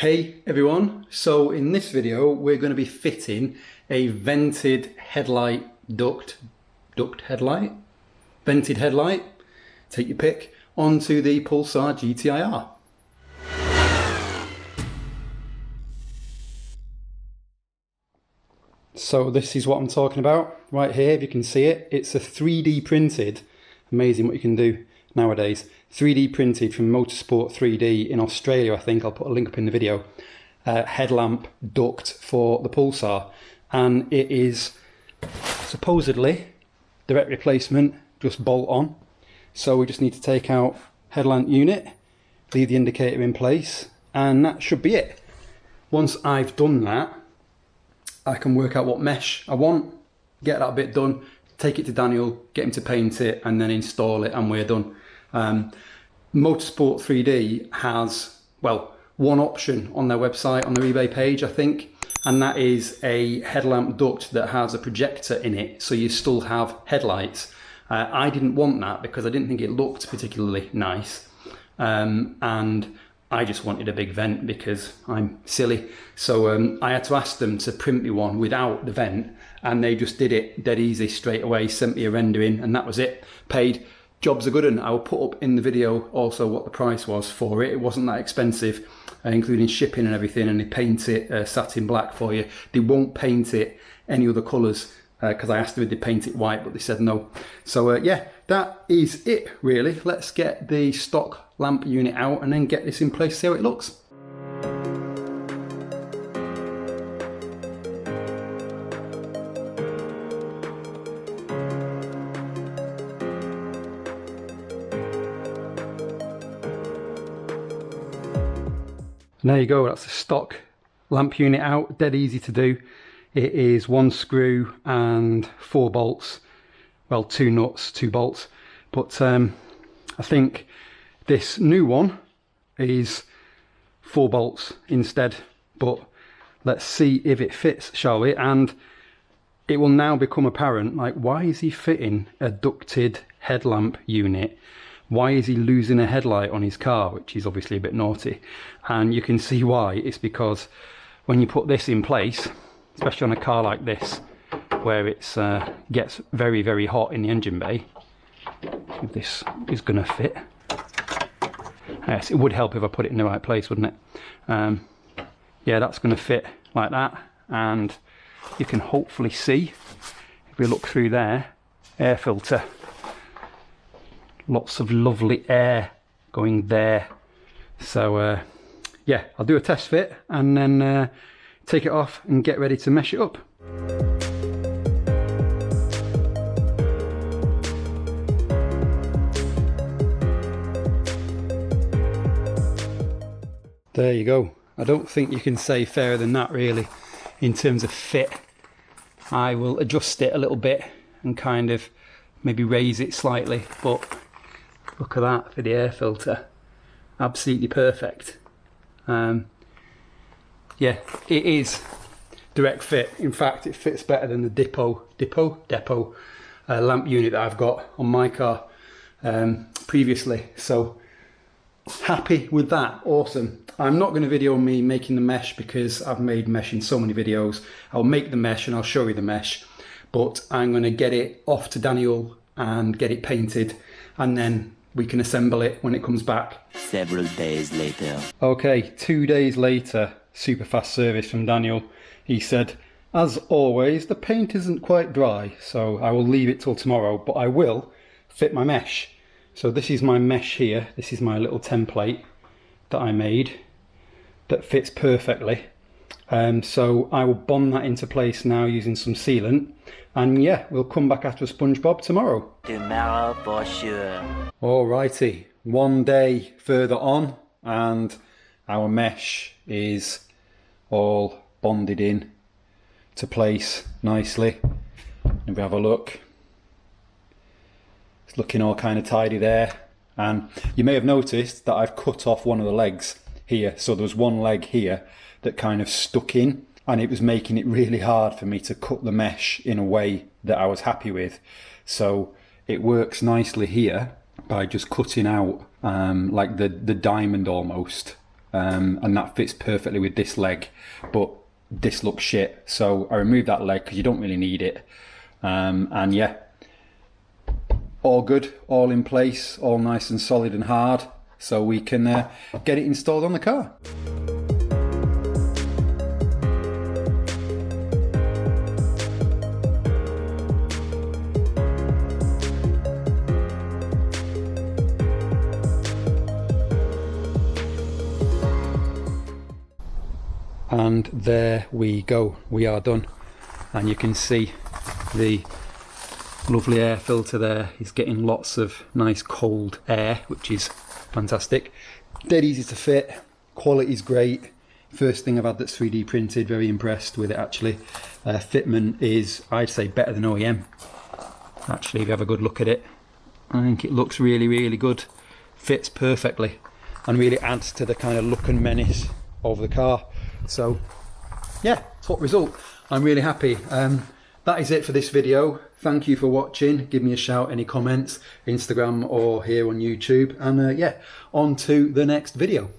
Hey everyone, so in this video we're going to be fitting a vented headlight vented headlight, take your pick, onto the Pulsar gti-r. So this is what I'm talking about right here, if you can see it. It's a 3D printed, amazing what you can do nowadays, 3D printed from Motorsport 3D in Australia, I think. I'll put a link up in the video. Headlamp duct for the Pulsar, and it is supposedly direct replacement, just bolt on. So we just need to take out headlamp unit, leave the indicator in place, and that should be it. Once I've done that, I can work out what mesh I want, get that bit done, take it to Daniel, get him to paint it, and then install it, and we're done. Motorsport 3D has, well, one option on their website, on their eBay page, I think, and that is a headlamp duct that has a projector in it, so you still have headlights. I didn't want that because I didn't think it looked particularly nice, and I just wanted a big vent because I'm silly. So I had to ask them to print me one without the vent, and they just did it dead easy straight away, sent me a rendering, and that was it. Paid. Job's a good one. I will put up in the video also what the price was for it. It wasn't that expensive, including shipping and everything, and they paint it satin black for you. They won't paint it any other colours because I asked them if they paint it white, but they said no. So yeah, that is it really. Let's get the stock lamp unit out and then get this in place, see how it looks. And there you go, that's the stock lamp unit out, dead easy to do. It is 1 screw and 4 bolts, well, 2 nuts, 2 bolts, but I think this new one is 4 bolts instead, but let's see if it fits, shall we? And it will now become apparent, like, why is he fitting a ducted headlamp unit? Why is he losing a headlight on his car, which is obviously a bit naughty? And you can see why. It's because when you put this in place, especially on a car like this, where it gets very, very hot in the engine bay, if this is going to fit. Yes, it would help if I put it in the right place, wouldn't it? Yeah, that's going to fit like that. And you can hopefully see, if we look through there, air filter. Lots of lovely air going there. So yeah, I'll do a test fit and then take it off and get ready to mesh it up. There you go. I don't think you can say fairer than that really in terms of fit. I will adjust it a little bit and kind of maybe raise it slightly, but look at that for the air filter, absolutely perfect. Yeah, it is direct fit. In fact, it fits better than the depot lamp unit that I've got on my car previously. So happy with that, awesome. I'm not going to video me making the mesh because I've made mesh in so many videos. I'll make the mesh and I'll show you the mesh, but I'm going to get it off to Daniel and get it painted, and then we can assemble it when it comes back. Several days later. Okay, 2 days later, super fast service from Daniel. He said, as always, the paint isn't quite dry, so I will leave it till tomorrow, but I will fit my mesh. So this is my mesh here. This is my little template that I made that fits perfectly. So I will bond that into place now using some sealant, and yeah, we'll come back after SpongeBob tomorrow. Tomorrow for sure. Alrighty, 1 day further on and our mesh is all bonded in to place nicely. If we have a look, it's looking all kind of tidy there. And you may have noticed that I've cut off one of the legs here, so there was one leg here that kind of stuck in, and it was making it really hard for me to cut the mesh in a way that I was happy with. So it works nicely here by just cutting out like the diamond almost and that fits perfectly with this leg, but this looks shit. So I removed that leg because you don't really need it. And yeah, all good, all in place, all nice and solid and hard, so we can get it installed on the car. And there we go, we are done. And you can see the lovely air filter there is getting lots of nice cold air, which is fantastic. Dead easy to fit, quality's great. First thing I've had that's 3D printed, very impressed with it actually. Fitment is, I'd say, better than OEM. Actually, if you have a good look at it, I think it looks really, really good. Fits perfectly and really adds to the kind of look and menace of the car. So yeah, top result. I'm really happy. That is it for this video. Thank you for watching. Give me a shout, any comments, Instagram or here on YouTube. And yeah, on to the next video.